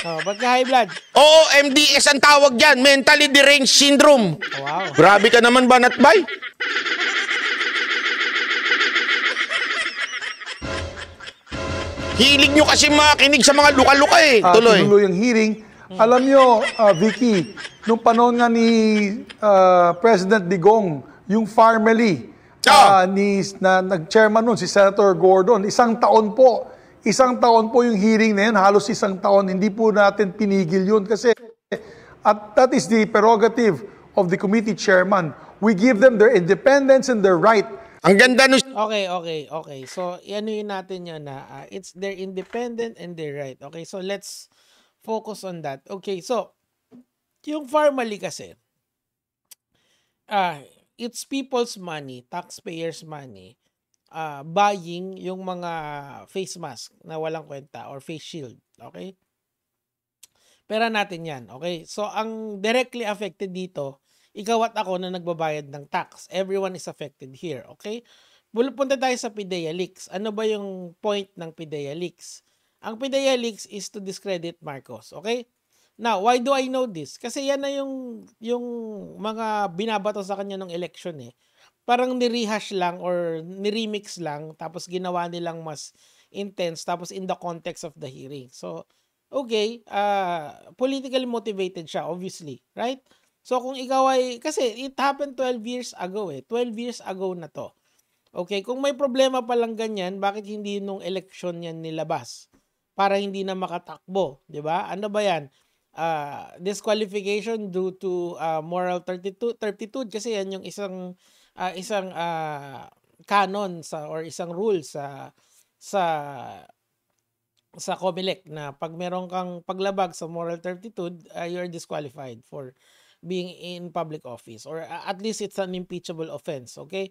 Oh, ba't ka high blood? Oo, MDS ang tawag dyan. Mentally deranged syndrome. Wow. Grabe ka naman, Banat Bay. Hilig nyo kasi makinig sa mga luka-luka eh. Tuloy. Tinuloy ang hearing. Alam nyo, Vicky, nung panahon nga ni President Digong, yung family, na nag-chairman nun, si Senator Gordon, isang taon po yung hearing na yun, halos isang taon, hindi po natin pinigil yun kasi at that is the prerogative of the committee chairman. We give them their independence and their right. Ang ganda nung... Okay. So, ano yun natin yun na it's their independent and their right. Okay, so let's focus on that. Okay, so, yung formally kasi, it's people's money, taxpayers' money, buying yung mga face mask na walang kwenta or face shield. Okay? Pera natin yan. Okay? So, ang directly affected dito, ikaw at ako na nagbabayad ng tax. Everyone is affected here. Okay? Punta tayo sa PIDEA leaks. Ano ba yung point ng PIDEA leaks? Ang PIDEA leaks is to discredit Marcos. Okay? Now, why do I know this? Kasi yan na yung mga binabato sa kanya ng election eh. Parang nirehash lang or niremix lang tapos ginawa nilang mas intense tapos in the context of the hearing. So, okay, politically motivated siya, obviously. Right? So, kung ikaw ay... Kasi it happened 12 years ago eh. 12 years ago na to. Okay, kung may problema palang ganyan, bakit hindi nung election yan nilabas? Para hindi na makatakbo. Diba? Ano ba yan? Disqualification due to moral turpitude kasi yan yung isang canon or isang rule sa COMELEC na pag meron kang paglabag sa moral turpitude, you're disqualified for being in public office or at least it's an impeachable offense. Okay?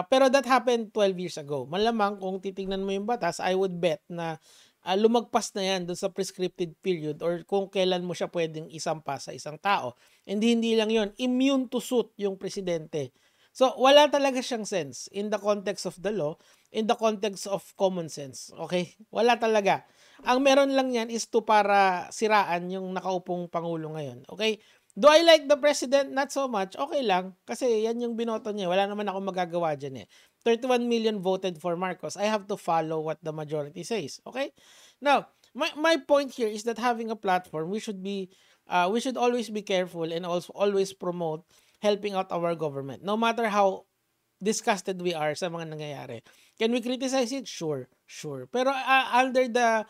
Pero that happened 12 years ago. Malamang kung titingnan mo yung batas, I would bet na lumagpas na yan doon sa prescripted period or kung kailan mo siya pwedeng isampa sa isang tao. And hindi lang yon, immune to suit yung presidente. So, wala talaga siyang sense in the context of the law, in the context of common sense. Okay? Wala talaga. Ang meron lang yan is to para siraan yung nakaupong Pangulo ngayon. Okay? Do I like the president? Not so much. Okay lang. Kasi yan yung binoto niya. Wala naman ako magagawa dyan eh. 31 million voted for Marcos. I have to follow what the majority says. Okay? Now, my point here is that having a platform, we should always be careful and also always promote helping out our government. No matter how disgusted we are sa mga nangyayari. Can we criticize it? Sure. Pero under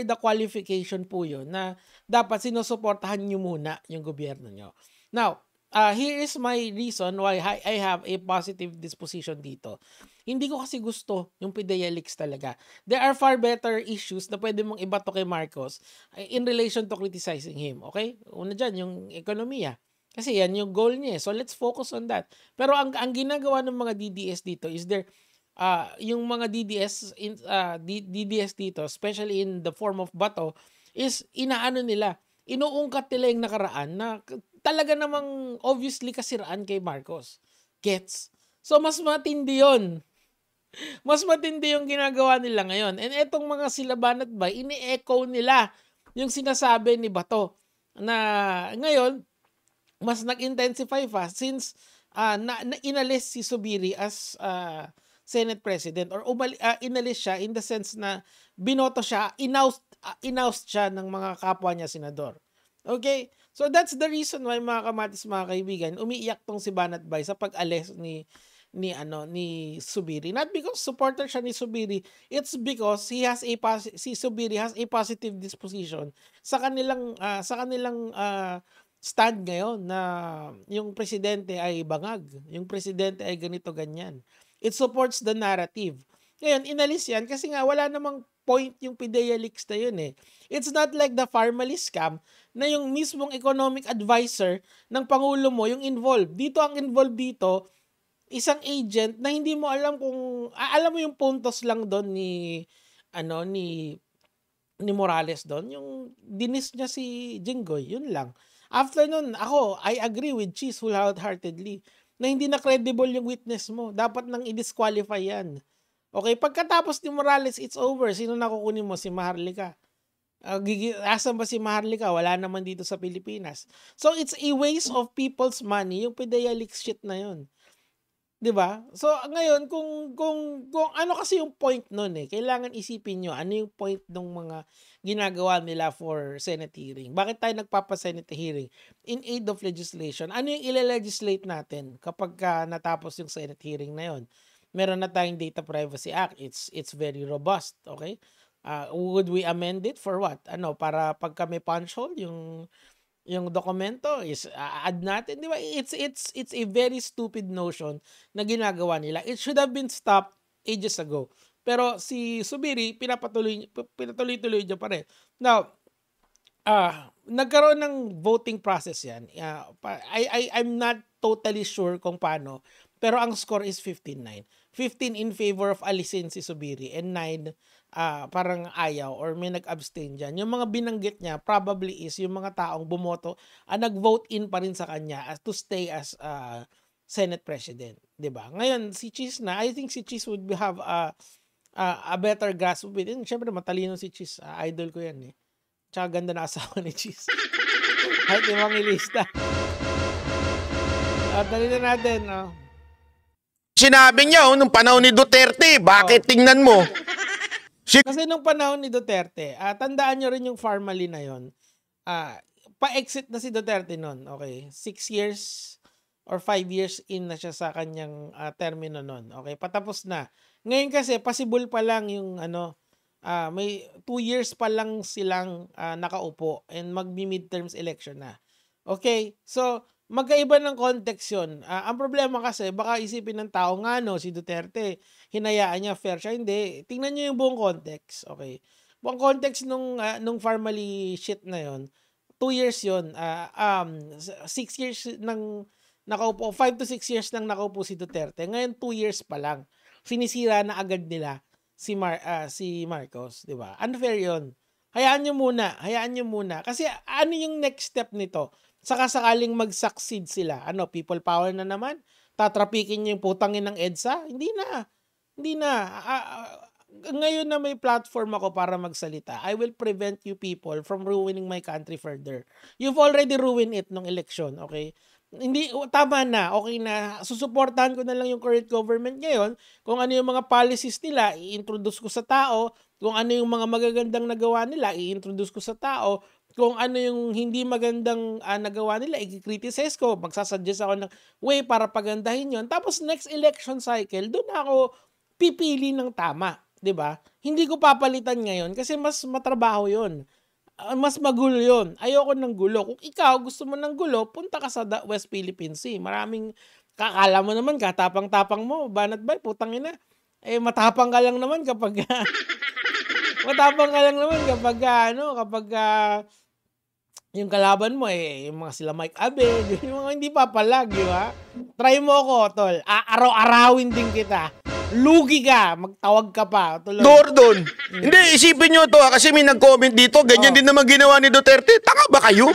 the qualification po yun na dapat sinusuportahan nyo muna yung gobyerno nyo. Now, here is my reason why I have a positive disposition dito. Hindi ko kasi gusto yung PIDEA leaks talaga. There are far better issues na pwede mong ibato kay Marcos in relation to criticizing him. Okay? Una dyan, yung ekonomiya. Kasi yan yung goal niya. So let's focus on that. Pero ang ginagawa ng mga DDS dito is yung mga DDS dito, especially in the form of bato, is inuungkat nila yung nakaraan na talaga namang obviously kasiraan kay Marcos. Gets? So mas matindi yun. Mas matindi yung ginagawa nila ngayon. And etong mga silabanat ba, ini-echo nila yung sinasabi ni Bato na ngayon, mas nag-intensify pa since inalis si Zubiri as Senate President or inalis siya in the sense na binoto siya, inaust siya ng mga kapwa niya senador. Okay? So that's the reason why mga kamatis, mga kaibigan, umiiyak tong si Banat Bay sa pag-alis ni Zubiri. Not because supporter siya ni Zubiri, it's because si Zubiri has a positive disposition sa kanilang stand ngayon na yung presidente ay bangag, yung presidente ay ganito ganyan. It supports the narrative. Ngayon, inalis yan kasi nga wala namang point yung PIDEA leaks na yun eh. It's not like the Farmally scam na yung mismong economic advisor ng Pangulo mo yung involved. Dito ang involved dito, isang agent na hindi mo alam kung, alam mo yung puntos lang doon ni Morales doon, yung dinis niya si Jinggoy, yun lang. After nun, I agree with Cheese wholeheartedly na hindi na credible yung witness mo. Dapat nang i-disqualify yan. Okay, pagkatapos ni Morales, it's over. Sino na kukunin mo? Si Maharlika. Asan ba si Maharlika? Wala naman dito sa Pilipinas. So, it's a waste of people's money, yung PDEA leaks shit na yun. 'Di ba? So ngayon kung ano kasi yung point noon kailangan isipin niyo ano yung point ng mga ginagawa nila for Senate hearing. Bakit tayo nagpapa-Senate hearing? In aid of legislation. Ano yung ile-legislate natin kapag natapos yung Senate hearing na yon? Meron na tayong Data Privacy Act. It's very robust, okay? Would we amend it for what? Ano, para pagka may punch hole yung dokumento is add natin, di ba? It's a very stupid notion na ginagawa nila. It should have been stopped ages ago. Pero si Zubiri pinatuloy-tuloy niya pa rin. Now, nagkaroon ng voting process yan. I'm not totally sure kung paano, pero ang score is 15-9. 15 in favor of alisin si Zubiri and 9 parang ayaw or may nag-abstain dyan. Yung mga binanggit niya probably is yung mga taong bumoto nag-vote in pa rin sa kanya to stay as Senate President. Diba? Ngayon, si Cheese na, I think si Cheese would have a better grasp of it. And syempre, matalino si Cheese. Idol ko yan Tsaka ganda na asawa ni Cheese. Kahit ibang ilista. Dali na natin. Sinabi niya, nung panahon ni Duterte, bakit tingnan mo? Kasi nung panahon ni Duterte, tandaan nyo rin yung Farmally na yon. Pa-exit na si Duterte nun. Okay, 6 years or 5 years in na siya sa kanyang termino nun. Okay, patapos na. Ngayon kasi, possible pa lang yung may 2 years pa lang silang nakaupo and magbi-midterms election na. Okay, so magkaiba ng context yun. Ang problema kasi, baka isipin ng tao nga si Duterte, hinayaan niya fair siya. Hindi. Tingnan niyo yung buong context. Okay. Buong context nung Farmally shit na yon, 2 years yun. 6 years nang nakaupo, 5 to 6 years nang nakaupo si Duterte. Ngayon, 2 years pa lang. Sinisira na agad nila si Marcos. Diba? Unfair yun. Hayaan niyo muna. Kasi ano yung next step nito? Saka sakaling mag-succeed sila. People power na naman? Tatrapikin niyo yung putangin ng EDSA? Hindi na. Ngayon na may platform ako para magsalita, I will prevent you people from ruining my country further. You've already ruined it nung election, okay? Hindi, tama na, okay na. Susuportahan ko na lang yung current government ngayon. Kung ano yung mga policies nila, i-introduce ko sa tao. Kung ano yung mga magagandang nagawa nila, i-introduce ko sa tao. Kung ano yung hindi magandang nagawa nila, i-criticize ko, magsasuggest ako ng way para pagandahin yon. Tapos next election cycle, doon ako pipili ng tama, 'di ba? Hindi ko papalitan ngayon kasi mas matrabaho yon. Mas magulo yon. Ayoko ng gulo. Kung ikaw gusto mo ng gulo, punta ka sa West Philippine Sea. Maraming kakala mo naman, katapang-tapang mo, banat ba, putang ina. Matapang ka lang naman kapag yung kalaban mo yung mga sila Mike Abel, yung mga hindi papalag, di ba? Try mo ako, tol. Araw-arawin din kita. Lugi ka, magtawag ka pa. Tuloy. Gordon, hindi, isipin nyo to kasi may nag-comment dito, ganyan din naman ginawa ni Duterte. Tanga ba kayo?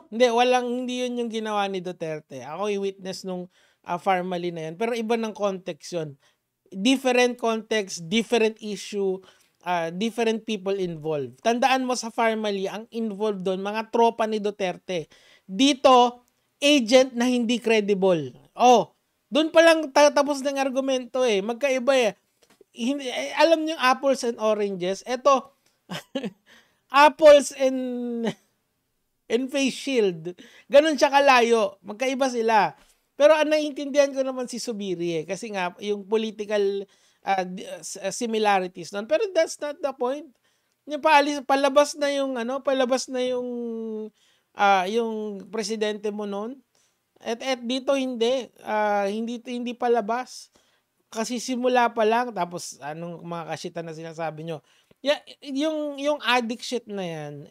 Hindi yun yung ginawa ni Duterte. Ako i-witness nung Farmally na yan. Pero iba ng context yun. Different context, different issue, different people involved. Tandaan mo sa Farmally, ang involved doon, mga tropa ni Duterte. Dito, agent na hindi credible. Doon pa lang tapos ng argumento Magkaiba alam niyo yung apples and oranges. Eto, apples and face shield. Ganun siya kalayo. Magkaiba sila. Pero naiintindihan ko naman si Zubiri kasi nga yung political similarities noon. Pero that's not the point. Yung palabas na yung presidente mo noon. At dito hindi palabas. Kasi simula pa lang tapos anong mga kashita na sinasabi nyo. Yeah, yung addict shit na yan,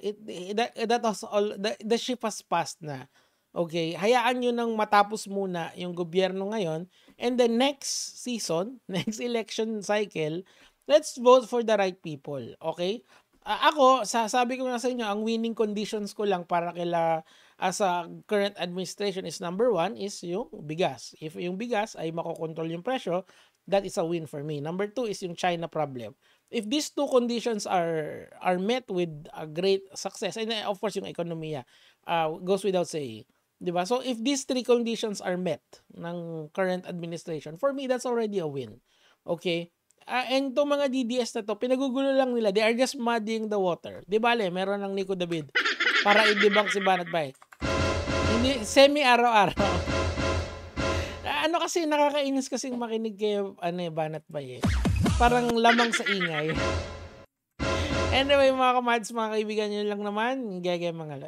that was all, the ship has passed na. Okay, hayaan nyo nang matapos muna yung gobyerno ngayon and the next season, next election cycle, let's vote for the right people. Okay? Ako, sabi ko nga sa inyo, ang winning conditions ko lang para kila as a current administration is number 1 is yung bigas. If yung bigas ay makokontrol yung presyo, that is a win for me. Number 2 is yung China problem. If these two conditions are met with a great success, and of course yung ekonomiya goes without saying, diba? So if these 3 conditions are met ng current administration, for me that's already a win. Okay? And itong mga DDS na to, pinagugulo lang nila. They are just muddying the water. Di bale, meron ng Nico David para i-debunk si Banat Bay. Hindi, semi-araw-araw. Ano kasi, nakakainis kasing makinig kay Banat Bay eh. Parang lamang sa ingay. Anyway, mga kamads, mga kaibigan, yun lang naman. Gagay mga